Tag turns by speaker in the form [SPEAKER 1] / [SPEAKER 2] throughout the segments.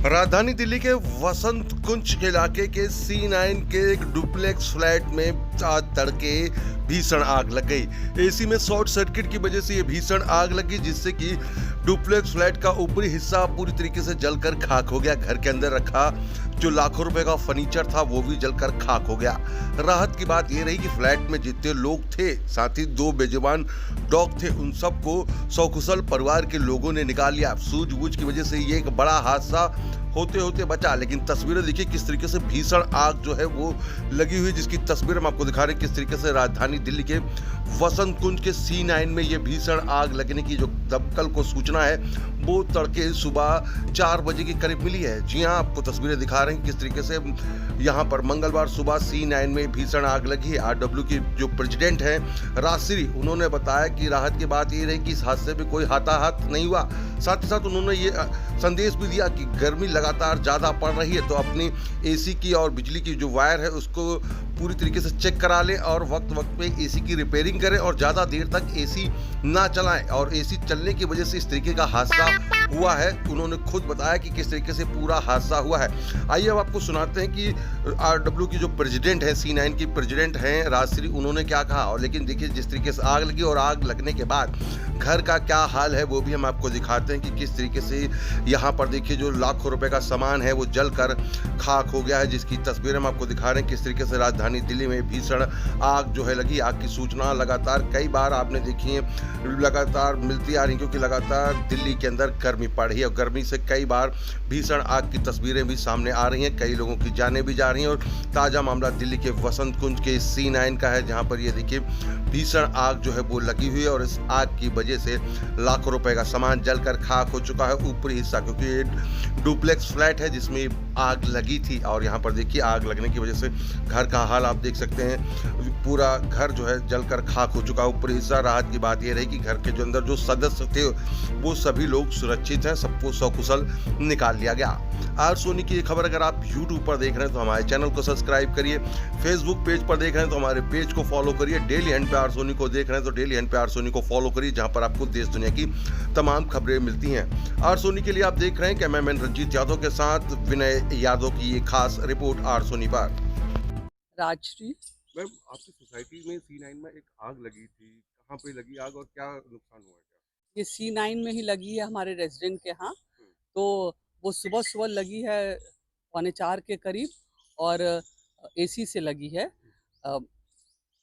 [SPEAKER 1] राजधानी दिल्ली के वसंत कुंज इलाके के C9 के एक डुप्लेक्स फ्लैट में आज तड़के भीषण आग लग गई। एसी में शॉर्ट सर्किट की वजह से ये भीषण आग लगी, जिससे कि डुप्लेक्स फ्लैट का ऊपरी हिस्सा पूरी तरीके से जलकर खाक हो गया। घर के अंदर रखा जो लाखों रुपए का फर्नीचर था वो भी जलकर खाक हो गया। राहत की बात ये रही कि फ्लैट में जितने लोग थे, साथ ही 2 बेजुबान डॉग थे, उन सबको सकुशल परिवार के लोगों ने निकाल लिया। सूझबूझ की वजह से ये एक बड़ा हादसा होते होते बचा। लेकिन तस्वीरें देखिए किस तरीके से भीषण आग जो है वो लगी हुई, जिसकी तस्वीर हम आपको दिखा रहे हैं किस तरीके से राजधानी दिल्ली के वसंत कुंज के C9 में ये भीषण आग लगने की जो दमकल को सूचना है वो तड़के सुबह 4 बजे के करीब मिली है। जी हाँ, आपको तस्वीरें दिखा रहे हैं किस तरीके से यहाँ पर मंगलवार सुबह C9 में भीषण आग लगी है। RW की जो प्रेसिडेंट हैं राजश्री, उन्होंने बताया कि राहत की बात ये रही कि इस हादसे में कोई हताहत नहीं हुआ। साथ ही साथ उन्होंने ये संदेश भी दिया कि गर्मी लगातार ज़्यादा पड़ रही है तो अपनी एसी की और बिजली की जो वायर है उसको पूरी तरीके से चेक करा लें और वक्त वक्त पे एसी की रिपेयरिंग करें और ज़्यादा देर तक एसी ना चलाएं। और एसी चलने की वजह से इस तरीके का हादसा हुआ है। उन्होंने खुद बताया कि किस तरीके से पूरा हादसा हुआ है। आइए अब आपको सुनाते हैं कि RW की जो प्रेसिडेंट है, C9 की प्रेसिडेंट हैं राजश्री, उन्होंने क्या कहा। और लेकिन देखिए जिस तरीके से आग लगी और आग लगने के बाद घर का क्या हाल है वो भी हम आपको दिखाते हैं कि किस तरीके से यहाँ पर देखिए जो लाखों रुपए का सामान है वो जलकर खाक हो गया है, जिसकी तस्वीरें हम आपको दिखा रहे हैं किस तरीके से राजधानी दिल्ली में भीषण आग जो है लगी। आग की सूचना लगातार कई बार आपने देखी है लगातार मिलती आ रही, क्योंकि लगातार दिल्ली के अंदर गर्मी पड़ रही है और गर्मी से कई बार भीषण आग की तस्वीरें भी सामने आ रही हैं। कई लोगों की जानें भी जा रही हैं और ताज़ा मामला दिल्ली के वसंत कुंज के C9 का है, जहाँ पर ये देखिए भीषण आग जो है वो लगी हुई है और इस आग की वजह से लाखों रुपए का सामान जलकर खाक हो चुका है ऊपरी हिस्सा, क्योंकि ये डुप्लेक्स फ्लैट है जिसमें आग लगी थी। और यहाँ पर देखिए आग लगने की वजह से घर का हाल आप देख सकते हैं, पूरा घर जो है जलकर खाक हो चुका है ऊपरी हिस्सा। राहत की बात ये रही कि घर के जो अंदर जो सदस्य थे वो सभी लोग सुरक्षित हैं, सबको सकुशल निकाल लिया गया। आज सोनी की ये खबर अगर आप YouTube पर देख रहे हैं तो हमारे चैनल को सब्सक्राइब करिए, फेसबुक पेज पर देख रहे हैं तो हमारे पेज को फॉलो करिए, डेली हैंड पे आर सोनी को देख रहे हैं तो डेली हैंड पे आर सोनी को फॉलो करिए, जहां पर आपको देश दुनिया की तमाम खबरें मिलती हैं। आर सोनी के लिए आप देख रहे हैं कैमरामैन रंजीत यादव के साथ विनय यादव की ये खास रिपोर्ट आर सोनी पर।
[SPEAKER 2] राजश्री।
[SPEAKER 1] मैम, आपकी सोसाइटी में C9 में एक आग लगी थी, कहाँ पे लगी आग और क्या नुकसान हुआ है?
[SPEAKER 2] ये C9 में ही लगी है हमारे रेजिडेंट के यहाँ।
[SPEAKER 1] क्या
[SPEAKER 2] तो वो सुबह सुबह लगी है 3:45 के करीब और एसी से लगी है।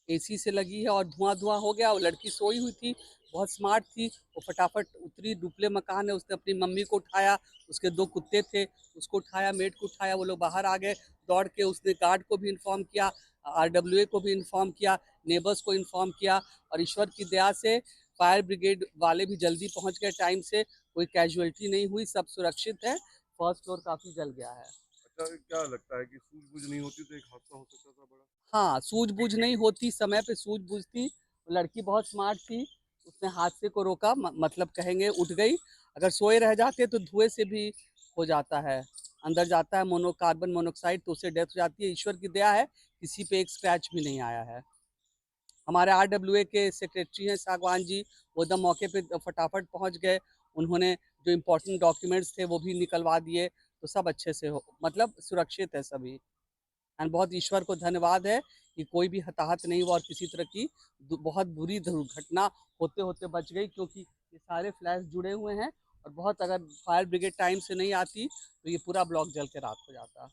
[SPEAKER 2] एसी से लगी है और धुआं धुआं हो गया। वो लड़की सोई हुई थी, बहुत स्मार्ट थी, वो फटाफट उतरी। डुप्ले मकान है, उसने अपनी मम्मी को उठाया, उसके 2 कुत्ते थे उसको उठाया, मेड को उठाया, वो लोग बाहर आ गए दौड़ के। उसने गार्ड को भी इन्फॉर्म किया, RWA को भी इन्फॉर्म किया, नेबर्स को इन्फॉर्म किया और ईश्वर की दया से फायर ब्रिगेड वाले भी जल्दी पहुंच गए टाइम से। कोई कैजुअलिटी नहीं हुई, सब सुरक्षित है। फर्स्ट फ्लोर काफ़ी जल गया है।
[SPEAKER 1] अच्छा, क्या लगता है कि सूझबूझ नहीं होती तो एक हादसा हो सकता था बड़ा?
[SPEAKER 2] हाँ, सूझबूझ नहीं होती, समय पे सूझबूझ थी। लड़की बहुत स्मार्ट थी, उसने हादसे को रोका। मतलब कहेंगे उठ गई। अगर सोए रह जाते तो धुएँ से भी हो जाता है, अंदर जाता है कार्बन मोनोऑक्साइड, तो उससे डेथ हो जाती है। ईश्वर की दया है, किसी पे एक स्क्रैच भी नहीं आया है। हमारे RWA के सेक्रेटरी हैं सागवान जी, वो एकदम मौके पे फटाफट पहुंच गए। उन्होंने जो इम्पोर्टेंट डॉक्यूमेंट्स थे वो भी निकलवा दिए, तो सब अच्छे से हो मतलब सुरक्षित है सभी। एंड बहुत ईश्वर को धन्यवाद है कि कोई भी हताहत नहीं हुआ और किसी तरह की बहुत बुरी दुर्घटना होते होते बच गई, क्योंकि ये सारे फ्लैश जुड़े हुए हैं और बहुत अगर फायर ब्रिगेड टाइम से नहीं आती तो ये पूरा ब्लॉक जल के राख हो जाता।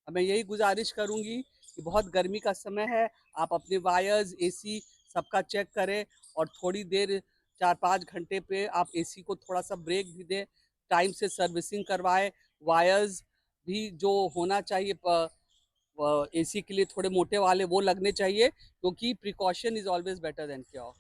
[SPEAKER 2] अब मैं यही गुजारिश करूंगी कि बहुत गर्मी का समय है, आप अपने वायर्स एसी सबका चेक करें और थोड़ी देर 4-5 घंटे पे आप एसी को थोड़ा सा ब्रेक भी दें, टाइम से सर्विसिंग करवाएं। वायर्स भी जो होना चाहिए एसी के लिए थोड़े मोटे वाले वो लगने चाहिए, क्योंकि precaution is always better than cure.